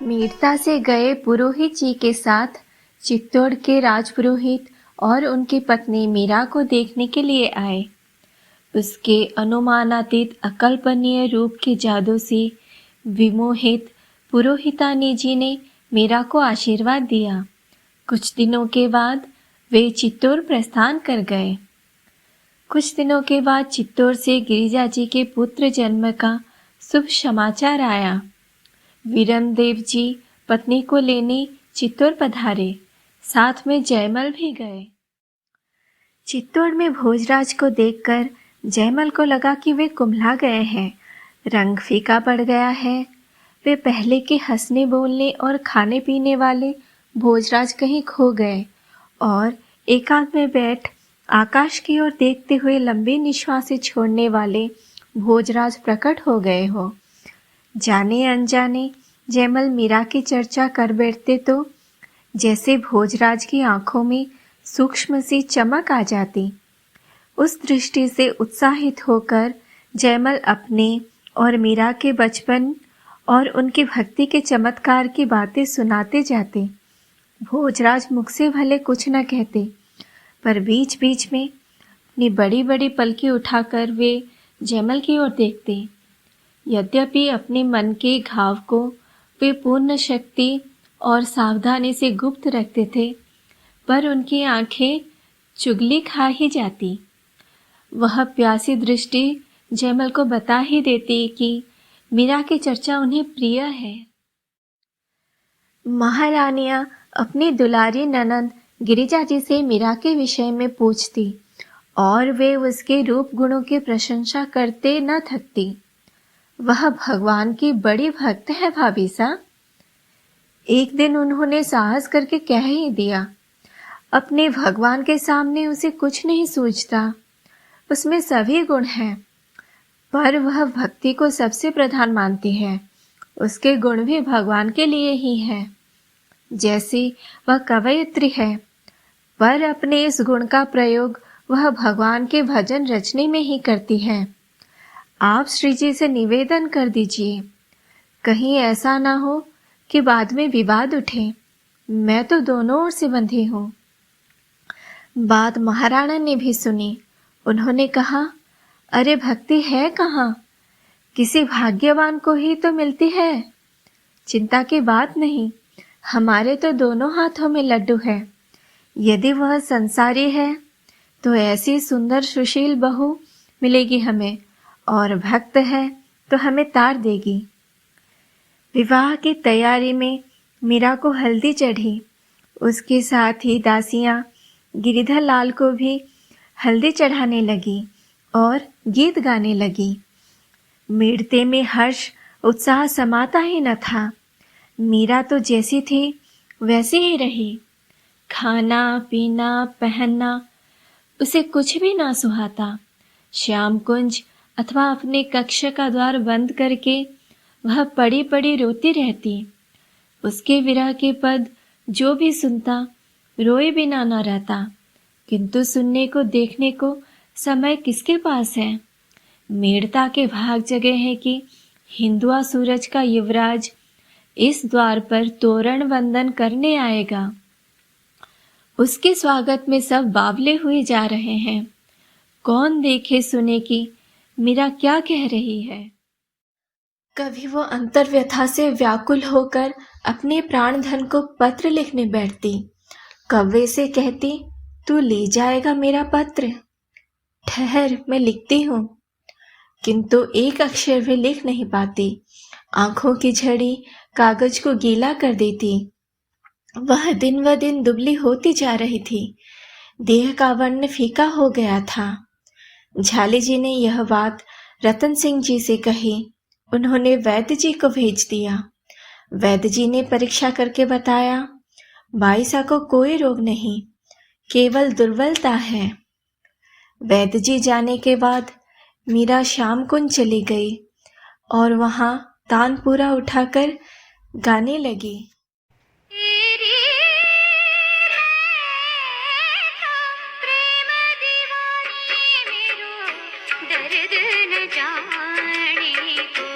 मीरता से गए पुरोहित जी के साथ चित्तौड़ के राजपुरोहित और उनकी पत्नी मीरा को देखने के लिए आए। उसके अनुमानातीत अकल्पनीय रूप के जादू से विमोहित पुरोहितानी जी ने मीरा को आशीर्वाद दिया। कुछ दिनों के बाद वे चित्तौड़ प्रस्थान कर गए। कुछ दिनों के बाद चित्तौड़ से गिरिजा जी के पुत्र जन्म का शुभ समाचार आया। वीरमदेव जी पत्नी को लेने चित्तौड़ पधारे, साथ में जयमल भी गए। चित्तौड़ में भोजराज को देखकर जयमल को लगा कि वे कुम्हला गए हैं, रंग फीका पड़ गया है। वे पहले के हंसने बोलने और खाने पीने वाले भोजराज कहीं खो गए और एकांत में बैठ आकाश की ओर देखते हुए लंबी निश्वासें छोड़ने वाले भोजराज प्रकट हो गए हो। जाने अनजाने जयमल मीरा की चर्चा कर बैठते तो जैसे भोजराज की आंखों में सूक्ष्म सी चमक आ जाती। उस दृष्टि से उत्साहित होकर जयमल अपने और मीरा के बचपन और उनकी भक्ति के चमत्कार की बातें सुनाते जाते। भोजराज मुख से भले कुछ न कहते, पर बीच बीच में अपनी बड़ी बड़ी पलकी उठाकर वे जयमल की ओर देखते। यद्यपि अपने मन के घाव को वे पूर्ण शक्ति और सावधानी से गुप्त रखते थे, पर उनकी आंखें चुगली खा ही जाती। वह प्यासी दृष्टि जयमल को बता ही देती कि मीरा की चर्चा उन्हें प्रिय है। महारानियां अपनी दुलारी ननंद गिरिजा जी से मीरा के विषय में पूछती और वे उसके रूप गुणों की प्रशंसा करते न थकती। वह भगवान की बड़ी भक्त है भाभी सा। एक दिन उन्होंने साहस करके कह ही दिया, अपने भगवान के सामने उसे कुछ नहीं सूझता। उसमें सभी गुण हैं, पर वह भक्ति को सबसे प्रधान मानती है। उसके गुण भी भगवान के लिए ही हैं। जैसे वह कवयित्री है, पर अपने इस गुण का प्रयोग वह भगवान के भजन रचने में ही करती है। आप श्री जी से निवेदन कर दीजिए, कहीं ऐसा ना हो कि बाद में विवाद उठे। मैं तो दोनों ओर से बंधी हूँ। बात महाराणा ने भी सुनी। उन्होंने कहा, अरे भक्ति है कहाँ, किसी भाग्यवान को ही तो मिलती है। चिंता की बात नहीं, हमारे तो दोनों हाथों में लड्डू है। यदि वह संसारी है तो ऐसी सुंदर सुशील बहू मिलेगी हमें, और भक्त है तो हमें तार देगी। विवाह की तैयारी में मीरा को हल्दी चढ़ी। उसके साथ ही दासियां गिरिधर लाल को भी हल्दी चढ़ाने लगी और गीत गाने लगी। मीरते में हर्ष उत्साह समाता ही न था। मीरा तो जैसी थी वैसी ही रही। खाना पीना पहनना उसे कुछ भी ना सुहाता। श्याम कुंज अथवा अपने कक्ष का द्वार बंद करके वह पड़ी पड़ी रोती रहती। उसके विरह के पद जो भी सुनता रोए बिना न रहता। किंतु सुनने को देखने को समय किसके पास है। मीरता के भाग जगह है कि हिंदुआ सूरज का युवराज इस द्वार पर तोरण वंदन करने आएगा। उसके स्वागत में सब बावले हुए जा रहे हैं। कौन देखे सुने कि मीरा क्या कह रही है। कभी वो अंतर्व्यथा से व्याकुल होकर अपने प्राणधन को पत्र लिखने बैठती। कव्वे से कहती, तू ले जाएगा मेरा पत्र। ठहर, मैं लिखती हूँ। किंतु एक अक्षर भी लिख नहीं पाती। आंखों की झड़ी कागज को गीला कर देती। वह दिन व दिन दुबली होती जा रही थी। देह का वर्ण फीका हो गया था। झाली जी ने यह बात रतन सिंह जी से कही। उन्होंने वैद्य जी को भेज दिया। वैद्य जी ने परीक्षा करके बताया, बाईसा को कोई रोग नहीं, केवल दुर्बलता है। वैद्य जी जाने के बाद मीरा श्याम कुंज चली गई और वहां तानपुरा उठाकर गाने लगी। जाने को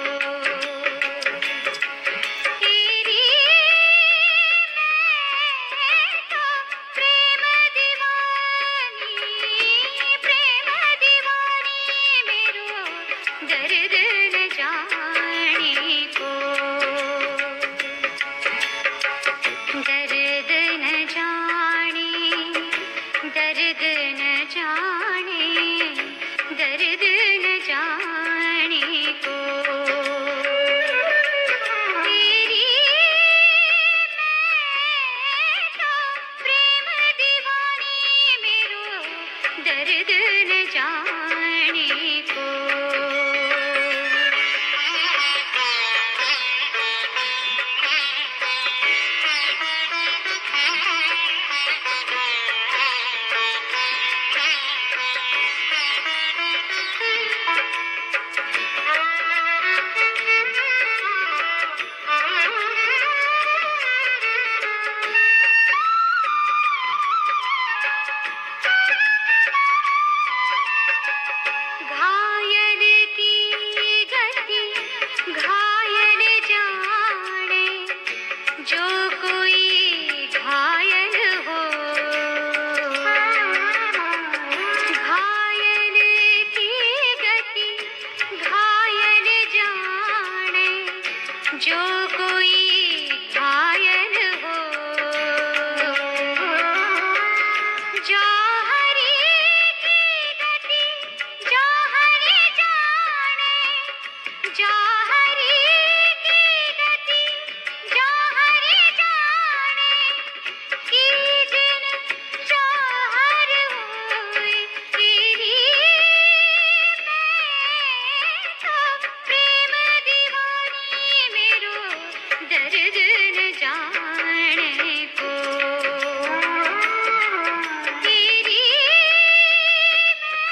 कोई घायल हो, जो हरि की गति जो हरि जाने, जो हरि की गति जो हरि जाने, कीजिन जो हर हुई तेरी मैं तो प्रेम दीवानी मेरो दर्द न जाने को, तेरी मैं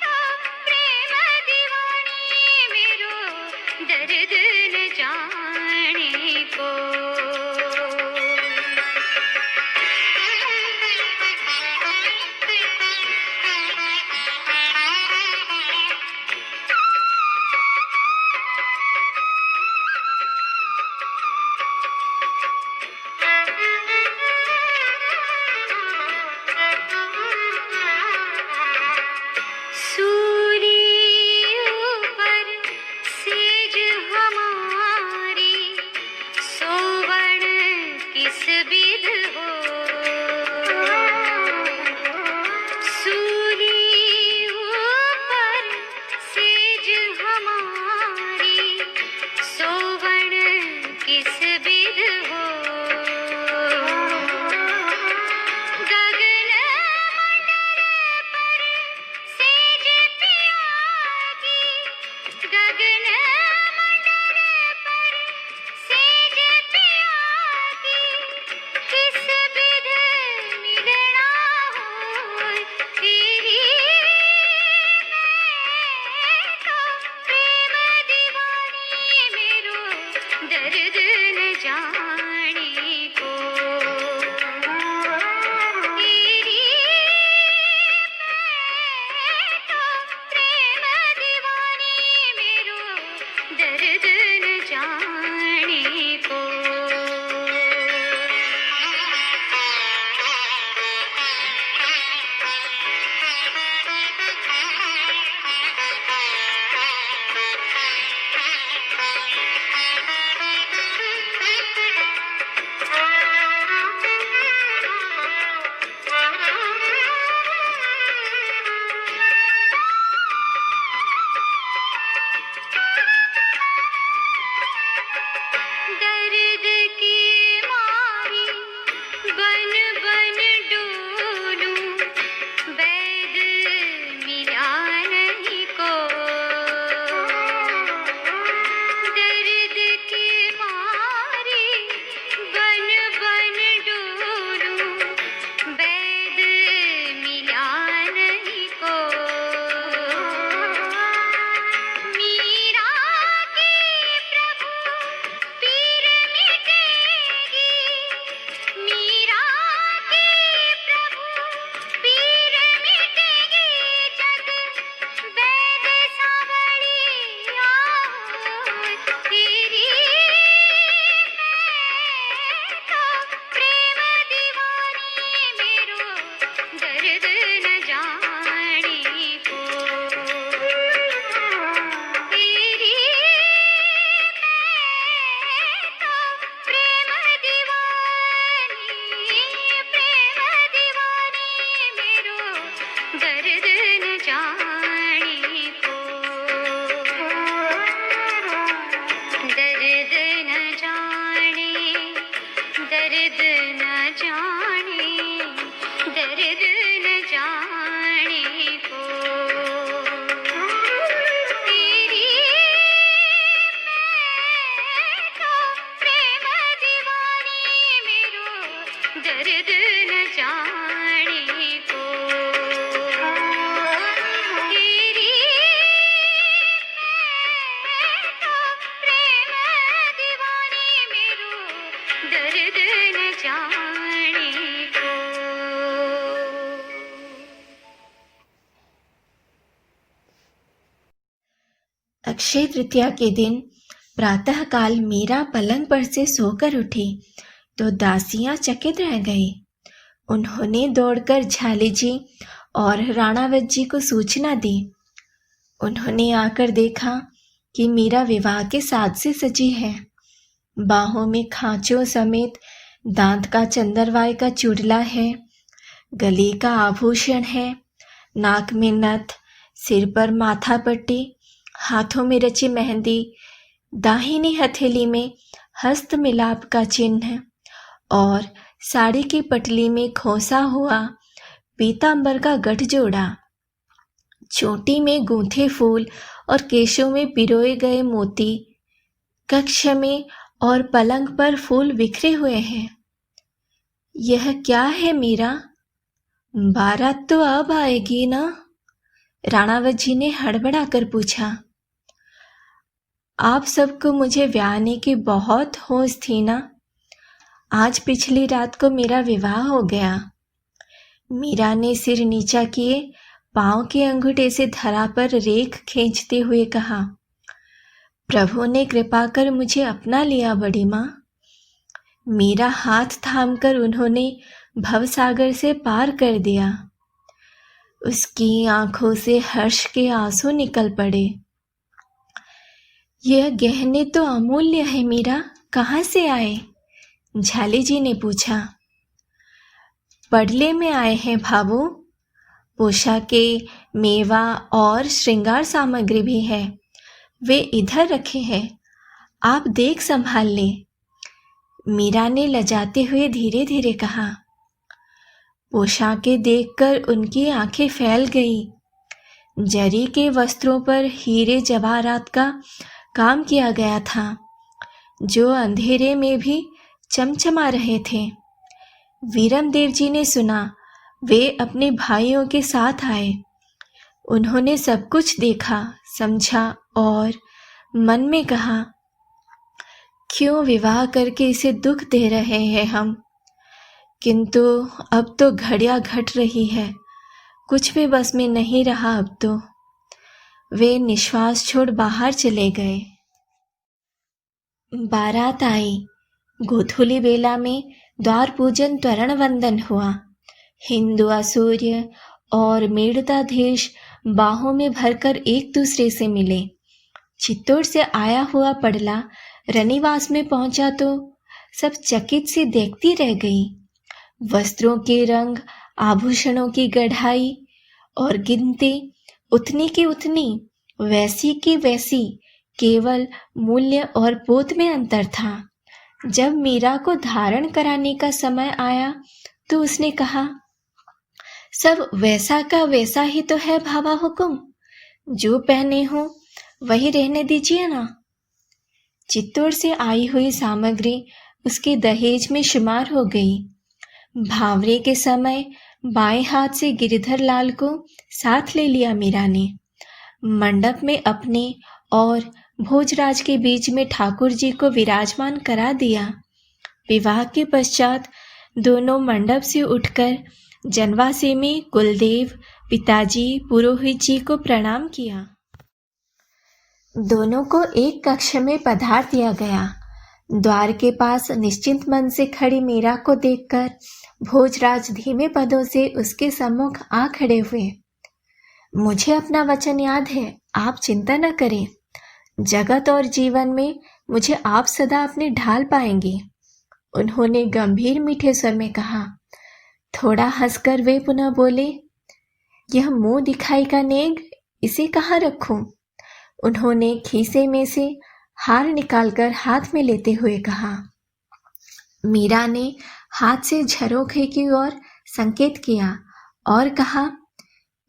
तो प्रेम दीवानी मेरो दर्द न जाने को। सूरी ऊपर सेज हमारी, सोवण किस बिध हो, सूरी ऊपर सेज हमारी, सोवण किस बिध हो, गगन मंडल पर सेज पिया की, गगन मंडल पर सेज पिया की, किस बिध मिलना हो तेरी मैं तो प्रेम दीवानी मेरो दर्द न जाने को, तेरी मैं तो प्रेम दीवानी मेरो दर्द न जाने को। दर्द की मारी बन बन डोलूं, वैद मिला नहीं को, दर्द की मारी बन बन डोलूं, वैद मिला नहीं को, मीरा की प्रभु पीर मिटेगी, मीरा की प्रभु पीर मिटेगी, जग वैद सांवरिया हो तेरी मैं तो प्रेम दीवानी मेरो दर्द न जाने को, तेरी मैं तो प्रेम दीवानी मेरो दर्द न जाने को, दर्द न जाने, दर्द न जाने, दर्द न जाने को, तेरी मैं तो प्रेम दीवानी मेरो दर्द न जाने को, तेरी मैं तो प्रेम दीवानी मेरो दर्द न जाने को। अक्षय तृतीया के दिन प्रातःकाल मीरा पलंग पर से सोकर उठी तो दासियां चकित रह गई। उन्होंने दौड़कर झाली जी और राणावत जी को सूचना दी। उन्होंने आकर देखा कि मीरा विवाह के साज से सजी है बाहों में खांचों समेत दांत का चंदरवाय का चूड़ला है, गले का आभूषण है, नाक में नथ, सिर पर माथा पट्टी, हाथों में रची मेहंदी, दाहिनी हथेली में हस्त मिलाप का चिन्ह और साड़ी की पटली में खोसा हुआ पीतांबर का गठजोड़ा, चोटी में गूंथे फूल और केशों में पिरोए गए मोती, कक्ष में और पलंग पर फूल बिखरे हुए हैं। यह क्या है मीरा? बारात तो अब आएगी ना? राणावत जी ने हड़बड़ा कर पूछा। आप सबको मुझे ब्याहने की बहुत होश थी ना? आज पिछली रात को मेरा विवाह हो गया। मीरा ने सिर नीचा किए पांव के अंगूठे से धरा पर रेख खींचते हुए कहा, प्रभु ने कृपा कर मुझे अपना लिया बड़ी माँ। मेरा हाथ थामकर उन्होंने भवसागर से पार कर दिया। उसकी आंखों से हर्ष के आंसू निकल पड़े। यह गहने तो अमूल्य है मीरा, कहाँ से आए? झाली जी ने पूछा। पडले में आए हैं भावो। पोशाके, मेवा और श्रृंगार सामग्री भी है, वे इधर रखे हैं, आप देख संभाल लें। मीरा ने लजाते हुए धीरे धीरे कहा। पोशाके देखकर उनकी आंखें फैल गई। जरी के वस्त्रों पर हीरे जवाहरात का काम किया गया था, जो अंधेरे में भी चमचमा रहे थे। वीरमदेव जी ने सुना वे अपने भाइयों के साथ आए। उन्होंने सब कुछ देखा, समझा और मन में कहा, क्यों विवाह करके इसे दुख दे रहे हैं हम? किंतु अब तो घड़ियां घट रही है, कुछ भी बस में नहीं रहा अब तो। वे निश्वास छोड़ बाहर चले गए। बारात आई। गोधूली बेला में द्वार पूजन त्वरण वंदन हुआ। हिंदू आसूर्य और मेड़ताधीश बाहों में भरकर एक दूसरे से मिले। चित्तौड़ से आया हुआ पडला रनिवास में पहुंचा तो सब चकित से देखती रह गई। वस्त्रों के रंग, आभूषणों की गढ़ाई और गिनती उतनी की उतनी, वैसी की वैसी, केवल मूल्य और पोत में अंतर था। जब मीरा को धारण कराने का समय आया तो उसने कहा, सब वैसा का वैसा ही तो है भावा हुकुम, जो पहने हो वही रहने दीजिए ना। चित्तौड़ से आई हुई सामग्री उसके दहेज में शुमार हो गई। भावरे के समय बाएं हाथ से गिरिधर लाल को साथ ले लिया मीरा ने। मंडप में अपने और भोजराज के बीच में ठाकुर जी को विराजमान करा दिया। विवाह के पश्चात दोनों मंडप से उठकर जनवासे में कुलदेव, पिताजी, पुरोहित जी को प्रणाम किया। दोनों को एक कक्ष में पधार दिया गया। द्वार के पास निश्चिंत मन से खड़ी मीरा को देखकर भोजराज धीमे पदों से उसके सम्मुख आ खड़े हुए। मुझे अपना वचन याद है, आप चिंता न करें। जगत और जीवन में मुझे आप सदा अपने ढाल पाएंगे। उन्होंने गंभीर मीठे स्वर में कहा। थोड़ा हंसकर वे पुनः बोले, यह मुंह दिखाई का नेग, इसे कहाँ रखूं? उन्होंने खीसे में से हार निकालकर हाथ में लेते हुए कहा। मीरा ने हाथ से झरोखे की ओर संकेत किया और कहा,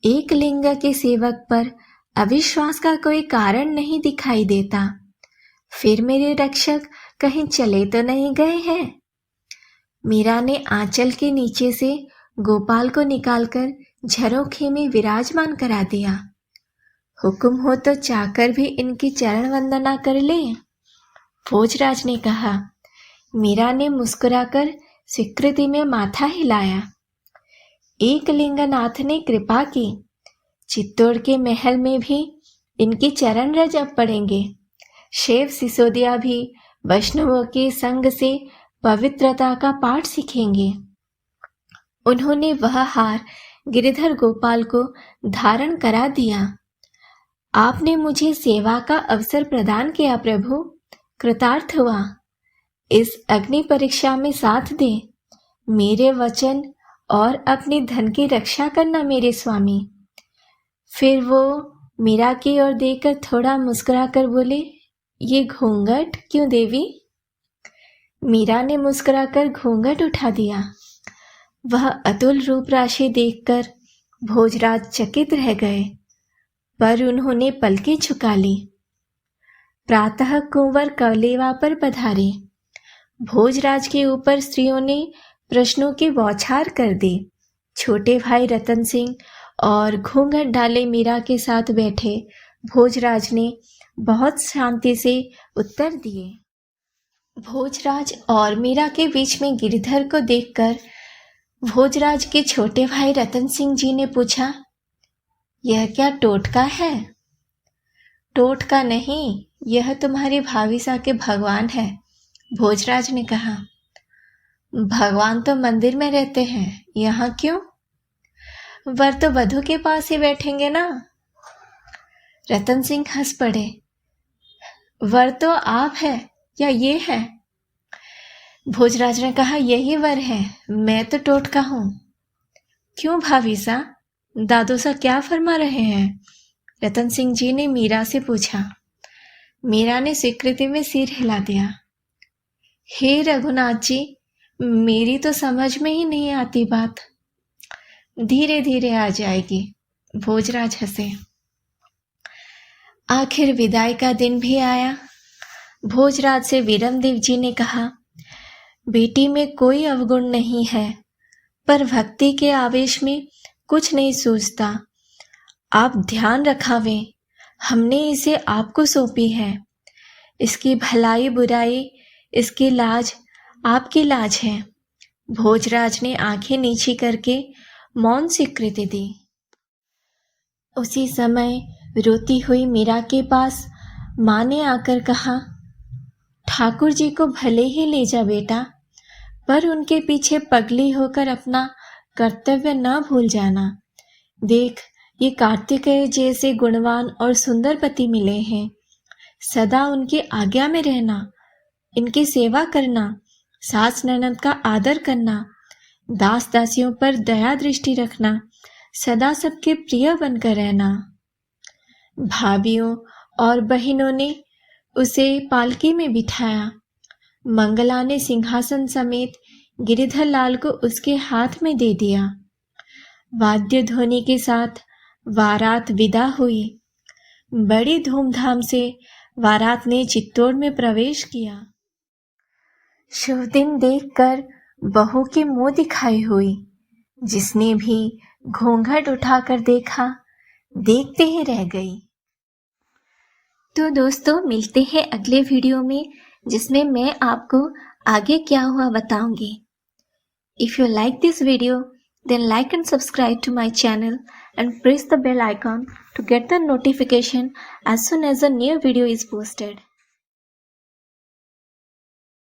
एक लिंग के सेवक पर अविश्वास का कोई कारण नहीं दिखाई देता। फिर मेरे रक्षक कहीं चले तो नहीं गए हैं? मीरा ने आंचल के नीचे से गोपाल को निकालकर झरोखे में विराजमान करा दिया। हुक्म हो तो चाकर भी इनकी चरण वंदना कर ले। भोजराज ने कहा। मीरा ने मुस्कुराकर स्वीकृति में माथा हिलाया। एक लिंगनाथ ने कृपा की। चित्तौड़ के महल में भी इनकी चरण रज अब पड़ेंगे। शेव सिसोदिया भी वैष्णवों के संग से पवित्रता का पाठ सीखेंगे। उन्होंने वह हार गिरिधर गोपाल को धारण करा दिया। आपने मुझे सेवा का अवसर प्रदान किया प्रभु, कृतार्थ हुआ। इस अग्नि परीक्षा में साथ दे। मेरे वचन और अपने धन की रक्षा करना मेरे स्वामी। फिर वो मीरा की ओर देखकर थोड़ा मुस्कुराकर बोले, ये घूंघट क्यों देवी? मीरा ने मुस्कुराकर घूंघट उठा दिया। वह अतुल रूप राशि देखकर भोजराज चकित रह गए, पर उन्होंने पलकें झुका ली। प्रातः कुंवर कलेवा पर पधारे। भोजराज के ऊपर स्त्रियों ने प्रश्नों की बौछार कर दी। छोटे भाई रतन सिंह और घूंघट डाले मीरा के साथ बैठे भोजराज ने बहुत शांति से उत्तर दिए। भोजराज और मीरा के बीच में गिरधर को देखकर भोजराज के छोटे भाई रतन सिंह जी ने पूछा, यह क्या टोटका है? टोटका नहीं, यह तुम्हारी भाविसा के भगवान है, भोजराज ने कहा। भगवान तो मंदिर में रहते हैं, यहाँ क्यों? वर तो वधू के पास ही बैठेंगे ना। रतन सिंह हंस पड़े। वर तो आप है या ये है? भोजराज ने कहा, यही वर है, मैं तो टोटका हूं। क्यों भावीसा, दादू सा क्या फरमा रहे हैं? रतन सिंह जी ने मीरा से पूछा। मीरा ने स्वीकृति में सिर हिला दिया। हे रघुनाथ जी, मेरी तो समझ में ही नहीं आती बात। धीरे धीरे आ जाएगी, भोजराज हंसे। आखिर विदाई का दिन भी आया। भोजराज से वीरमदेव जी ने कहा, बेटी में कोई अवगुण नहीं है, पर भक्ति के आवेश में कुछ नहीं सूझता। आप ध्यान रखावें, हमने इसे आपको सौंपी है। इसकी भलाई बुराई, इसकी लाज आपकी लाज है। भोजराज ने आंखें नीची करके मौन स्वीकृति दी। उसी समय रोती हुई मीरा के पास माँ ने आकर कहा, ठाकुर जी को भले ही ले जा बेटा, पर उनके पीछे पगली होकर अपना कर्तव्य न भूल जाना। देख, ये कार्तिकेय जैसे गुणवान और सुंदर पति मिले हैं। सदा उनकी आज्ञा में रहना, इनकी सेवा करना, सास ननद का आदर करना, दास दासियों पर दया दृष्टि रखना, सदा सबके प्रिय बनकर रहना। भाभियों और बहनों ने उसे पालकी में बिठाया। मंगला ने सिंहासन समेत गिरिधर लाल को उसके हाथ में दे दिया। वाद्य ध्वनि के साथ बारात विदा हुई। बड़ी धूमधाम से बारात ने चित्तौड़ में प्रवेश किया। शुभ दिन देखकर बहू की मुंह दिखाई हुई। जिसने भी घूंघट उठाकर देखा, देखते ही रह गई। तो दोस्तों, मिलते हैं अगले वीडियो में, जिसमें मैं आपको आगे क्या हुआ बताऊंगी। If you like this video, then like and subscribe to my channel and press the bell icon to get the notification as soon as a new video is posted.